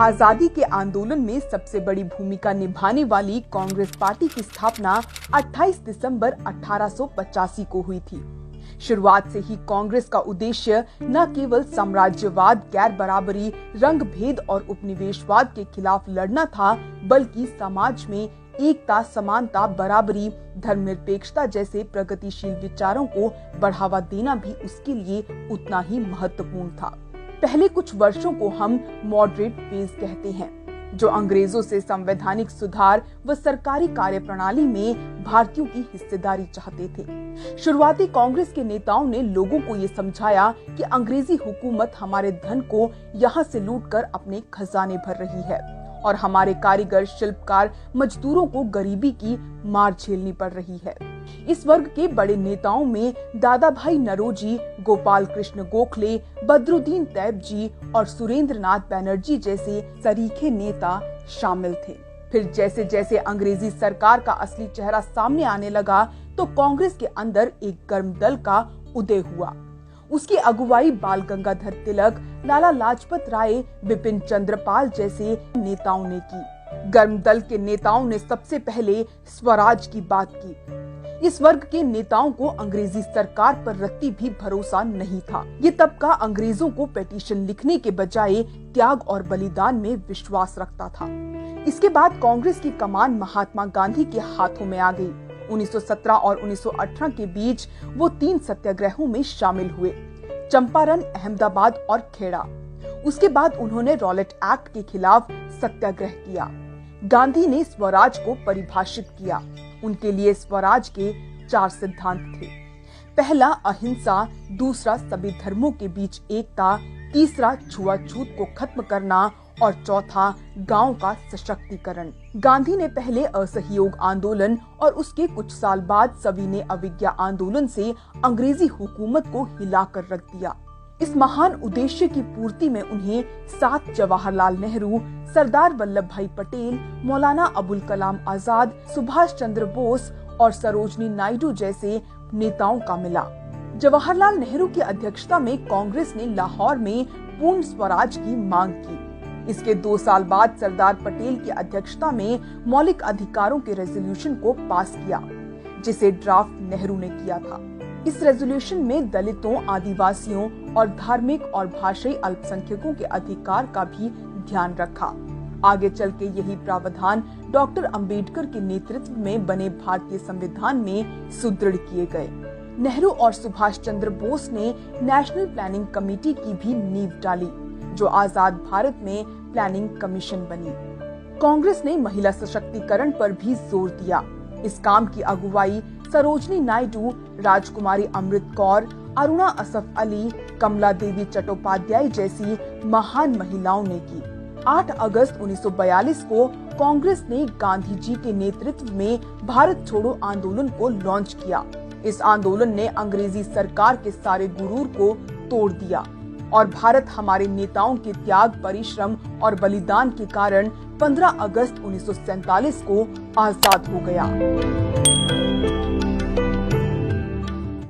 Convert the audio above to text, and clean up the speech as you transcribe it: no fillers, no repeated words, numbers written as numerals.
आजादी के आंदोलन में सबसे बड़ी भूमिका निभाने वाली कांग्रेस पार्टी की स्थापना 28 दिसंबर 1885 को हुई थी। शुरुआत से ही कांग्रेस का उद्देश्य न केवल साम्राज्यवाद, गैर बराबरी, रंग भेद और उपनिवेशवाद के खिलाफ लड़ना था, बल्कि समाज में एकता, समानता, बराबरी, धर्मनिरपेक्षता जैसे प्रगतिशील विचारों को बढ़ावा देना भी उसके लिए उतना ही महत्वपूर्ण था। पहले कुछ वर्षों को हम मॉडरेट फेज कहते हैं, जो अंग्रेजों से संवैधानिक सुधार व सरकारी कार्यप्रणाली में भारतीयों की हिस्सेदारी चाहते थे। शुरुआती कांग्रेस के नेताओं ने लोगों को ये समझाया कि अंग्रेजी हुकूमत हमारे धन को यहाँ से लूटकर अपने खजाने भर रही है और हमारे कारीगर, शिल्पकार, मजदूरों को गरीबी की मार झेलनी पड़ रही है। इस वर्ग के बड़े नेताओं में दादा भाई नौरोजी, गोपाल कृष्ण गोखले, बद्रुद्दीन तैयब और सुरेंद्र नाथ बैनर्जी जैसे सरीखे नेता शामिल थे। फिर जैसे जैसे अंग्रेजी सरकार का असली चेहरा सामने आने लगा, तो कांग्रेस के अंदर एक गर्म दल का उदय हुआ। उसकी अगुवाई बाल गंगाधर तिलक, लाला लाजपत राय, बिपिन चंद्र पाल जैसे नेताओं ने की। गर्म दल के नेताओं ने सबसे पहले स्वराज की बात की। इस वर्ग के नेताओं को अंग्रेजी सरकार पर रत्ती भी भरोसा नहीं था। ये तबका अंग्रेजों को पेटिशन लिखने के बजाय त्याग और बलिदान में विश्वास रखता था। इसके बाद कांग्रेस की कमान महात्मा गांधी के हाथों में आ गई। 1917 और 1918 के बीच वो 3 सत्याग्रहों में शामिल हुए, चंपारण, अहमदाबाद और खेड़ा। उसके बाद उन्होंने रॉलेट एक्ट के खिलाफ सत्याग्रह किया। गांधी ने स्वराज को परिभाषित किया। उनके लिए स्वराज के 4 सिद्धांत थे। पहला अहिंसा, दूसरा सभी धर्मों के बीच एकता, तीसरा छुआछूत को खत्म करना और चौथा गांव का सशक्तिकरण। गांधी ने पहले असहयोग आंदोलन और उसके कुछ साल बाद सविनय अवज्ञा आंदोलन से अंग्रेजी हुकूमत को हिलाकर रख दिया। इस महान उद्देश्य की पूर्ति में उन्हें साथ जवाहरलाल नेहरू, सरदार वल्लभ भाई पटेल, मौलाना अबुल कलाम आजाद, सुभाष चंद्र बोस और सरोजनी नायडू जैसे नेताओं का मिला। जवाहरलाल नेहरू की अध्यक्षता में कांग्रेस ने लाहौर में पूर्ण स्वराज की मांग की। इसके 2 साल बाद सरदार पटेल की अध्यक्षता में मौलिक अधिकारों के रेजोल्यूशन को पास किया, जिसे ड्राफ्ट नेहरू ने किया था। इस रेजोल्यूशन में दलितों, आदिवासियों और धार्मिक और भाषाई अल्पसंख्यकों के अधिकार का भी ध्यान रखा। आगे चल के यही प्रावधान डॉक्टर अंबेडकर के नेतृत्व में बने भारतीय संविधान में सुदृढ़ किए गए। नेहरू और सुभाष चंद्र बोस ने नेशनल प्लानिंग कमेटी की भी नींव डाली, जो आजाद भारत में प्लानिंग कमीशन बनी। कांग्रेस ने महिला सशक्तिकरण पर भी जोर दिया। इस काम की अगुवाई सरोजनी नायडू, राजकुमारी अमृत कौर, अरुणा असफ अली, कमला देवी चट्टोपाध्याय जैसी महान महिलाओं ने की। 8 अगस्त 1942 को कांग्रेस ने गांधी जी के नेतृत्व में भारत छोड़ो आंदोलन को लॉन्च किया। इस आंदोलन ने अंग्रेजी सरकार के सारे गुरूर को तोड़ दिया और भारत हमारे नेताओं के त्याग, परिश्रम और बलिदान के कारण 15 अगस्त 1947 को आजाद हो गया।